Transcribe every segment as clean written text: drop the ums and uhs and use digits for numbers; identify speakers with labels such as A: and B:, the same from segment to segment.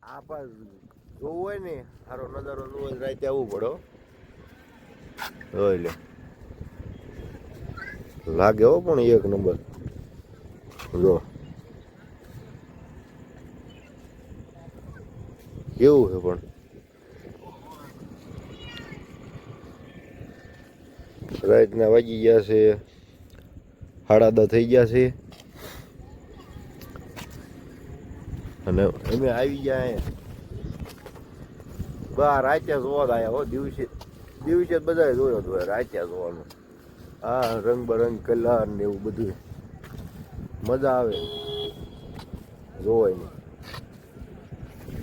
A: આ પાસ જોવું હોય ને સારો નજારો જોવો હોય રાતે આવવું પડે જોઈ લે લાગે હો પણ એક નંબર જો કેવું છે પણ રાતના વાગી ગયા છે 10:30 થઈ ગયા છે અને અમે આવી ગયા બા રાતે જોવા આવ્યા હો દિવસે દિવસે બધા જોયો હતો રાતે જોવાનું હા રંગ બરંગ કલર ને એવું બધું મજા આવે જોવાય ને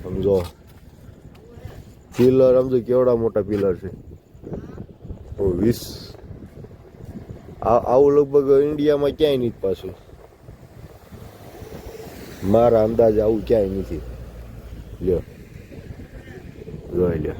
A: સમજો પિલર સમજો કેવડા મોટા પિલર છે 20 આવું લગભગ ઇન્ડિયામાં ક્યાંય નથી પાછું મારા અંદાજે આવું ક્યાંય નથી લ્યો જોઈ લ્યો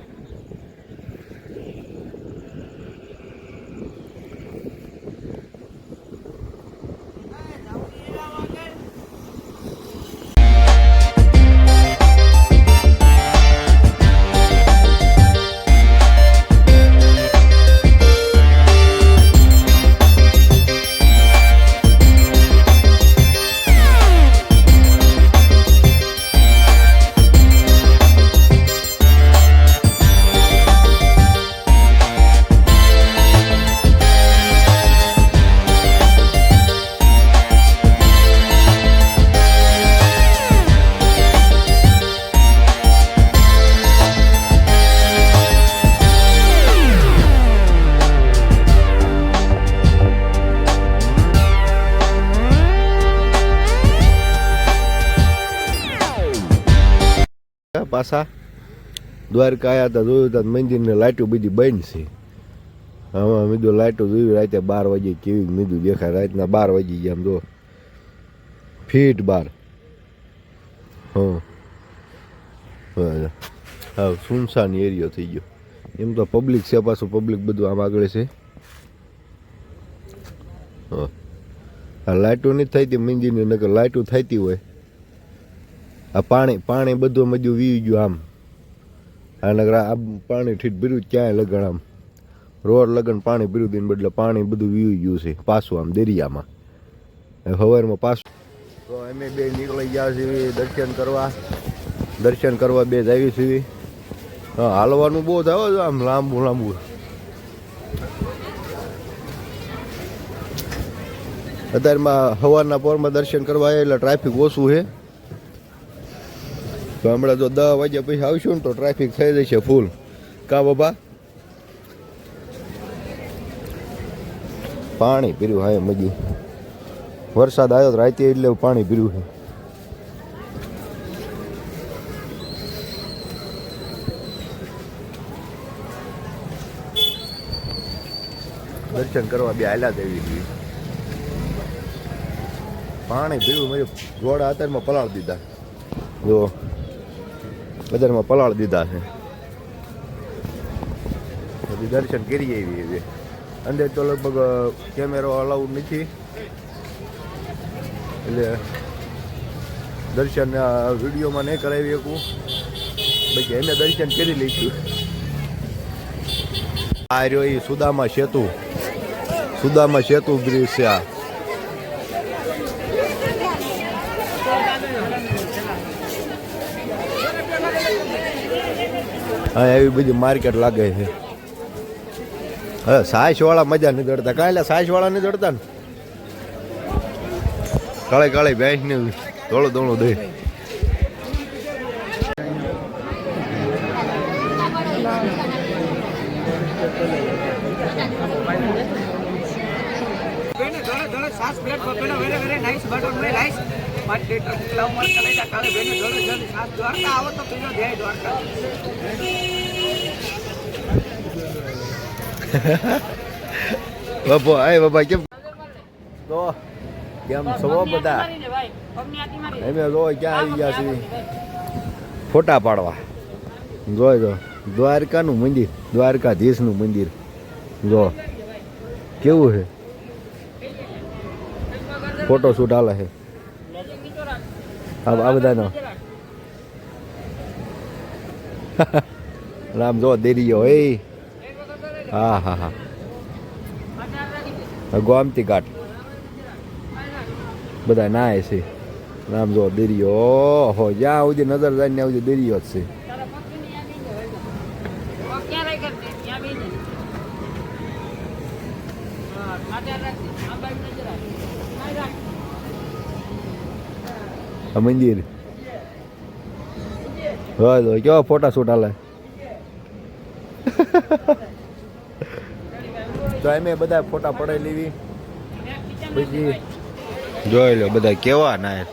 A: પાછા દ્વારકા આવ્યા હતા જોયું હતા મંદિરની લાઈટો બધી બંધ છે આમાં મીધું લાઈટો જોયું રાતે 12 વાગે કેવી મીધું દેખાય રાતના 12 વાગી ગયા આમ જો ફીટ 12 હા સુનસાન એરિયો થઈ ગયો એમ તો પબ્લિક છે પાછું પબ્લિક બધું આમ આગળ છે હા લાઈટો નથી થતી મંદિરની નકર લાઈટો થતી હોય આ પાણી બધું મજું વી ગયું આમ આ નગર આ પાણી ઠીક ભીરું ક્યાંય લગણ આમ રોડ લગન પાણી ભીરું દઈને બદલે પાણી બધું વી ગયું છે પાછું આમ દરિયામાં સવારમાં પાછું તો અમે બે નીકળી ગયા છીએ દર્શન કરવા બે આવી છીએ હા હાલવાનું બહુ થાય આમ લાંબુ અત્યારમાં સવારના પોરમાં દર્શન કરવા આવ્યા એટલે ટ્રાફિક ઓછું છે તો હમણાં જો 10 વાગ્યા પછી આવશું ને તો ટ્રાફિક થઈ જશે ફૂલ કા બાબા પાણી પીર્યું હા મજ્યું વરસાદ આવ્યો રાતે એટલે પાણી પીર્યું છે દર્શન કરવા બે હાલ્યા દેવી જોઈએ પાણી પીર્યું મજ્યું ઘોડા અત્યારમાં પલાળ દીધા જો બજારમાં પલાળ દીધા છે પછી દર્શન કરી આવી અંદર તો લગભગ કેમેરો અલાઉડ નથી એટલે દર્શન વિડીયોમાં નહીં કરાવી શકું બાકી એને દર્શન કરી લઈશું આ રહ્યો એ સુદામા સેતુ બ્રિજ છે આ હા એવી બધી માર્કેટ લાગે છે હવે સાઈસવાળા મજા નથી દડતા કાંઈ સાઈસવાળા નથી દડતા ને કાળે ભેંસ ને ધોળું દે બાપા કેમ તો કેમ છો બધા અમે જો ક્યાં આવી ગયા છીએ ફોટા પાડવા જોઈ દ્વારકાનું મંદિર દ્વારકાધીશનું મંદિર જો કેવું છે ફોટો શૂટ હાલે છે આ બધાનો આમ જો દેરીયો એ હા હા હા ગોમતી ઘાટ બધા નાય છે નામ જો દેરીયો હો જ્યાં સુધી નજર જાય ત્યાં સુધી દેરીયો જ છે આ મંદિર હા કેવા ફોટા શૂટ હાલે તો એમે બધા ફોટા પડાઈ લેવી પછી જોઈ લો બધા કેવા ના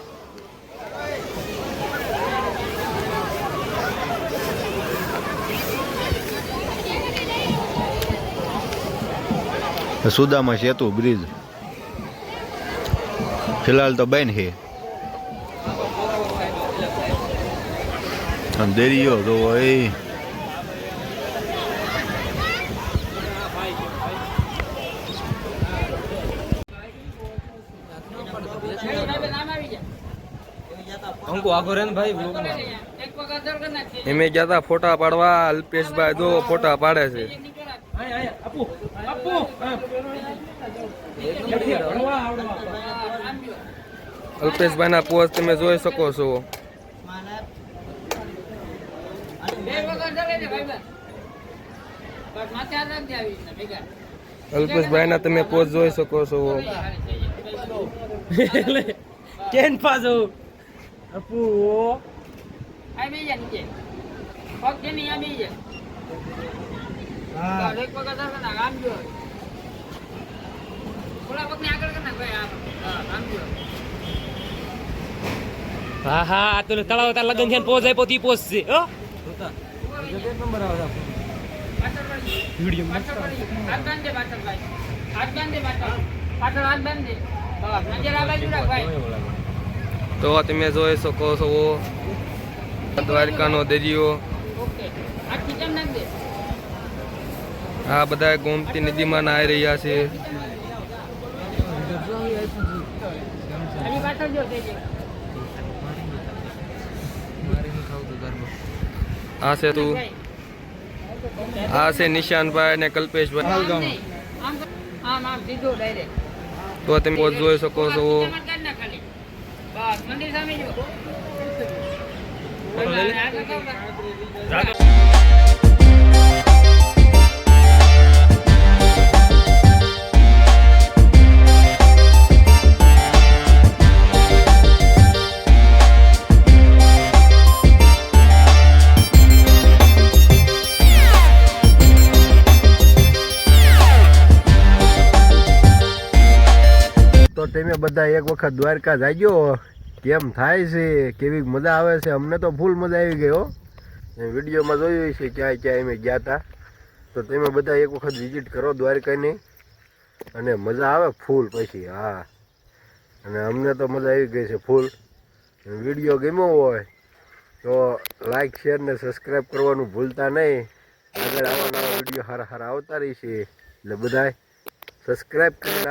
A: સુદામા સેતુ બ્રિજ ફિલહાલ તો બેન હે દેરીયો તો એ
B: અંકુ આગો રે ને ભાઈ એમે ગયા તા ફોટા પાડવા અલ્પેશભાઈ જો ફોટા પાડે છે અલ્પેશભાઈ ના પોઝ તમે જોઈ શકો છો અલ્પેશભાઈ ના તમે પોઝ જોઈ શકો છો કેન પાછો અપુ આ બીજા નીચે પગ કે નહીં આ બીજા હા એક પગ અદર કરના આમ જો ઓલા પગ ને આગળ કરના ભાઈ આમ જો હા હા તો તળાવ તાર લગન છે પોઝ આપ્યો તી પોઝ છે હો જોતા નંબર આવે વિડિયો મસ્ત હાથ બાંધે પાછળ ભાઈ હાથ બાંધે પાછળ હાથ બાંધે નજર આ બાજુ રાખ ભાઈ તો તમે જોઈ શકો છો દ્વારકાનો દરિયો આ બધા ગોમતી નદીમાં નાહી રહ્યા છે આ છે તું આ છે નિશાનભાઈ અને કલ્પેશભાઈ તો તમે જોઈ શકો છો મંદિર સામે જો
A: તો તમે બધા એક વખત દ્વારકા જાજો કેમ થાય છે કેવી મજા આવે છે અમને તો ફૂલ મજા આવી ગઈ હો વિડીયોમાં જોયું છે ક્યાંય ક્યાંય અમે ગયા હતા તો તમે બધા એક વખત વિઝિટ કરો દ્વારકાની અને મજા આવે ફૂલ પછી હા અને અમને તો મજા આવી ગઈ છે ફૂલ વિડીયો ગમ્યો હોય તો લાઈક શેર ને સબસ્ક્રાઈબ કરવાનું ભૂલતા નહીં આગળ આવા નવા વિડીયો સારા સારા આવતા રહેશે એટલે બધાય સબસ્ક્રાઈબ કરી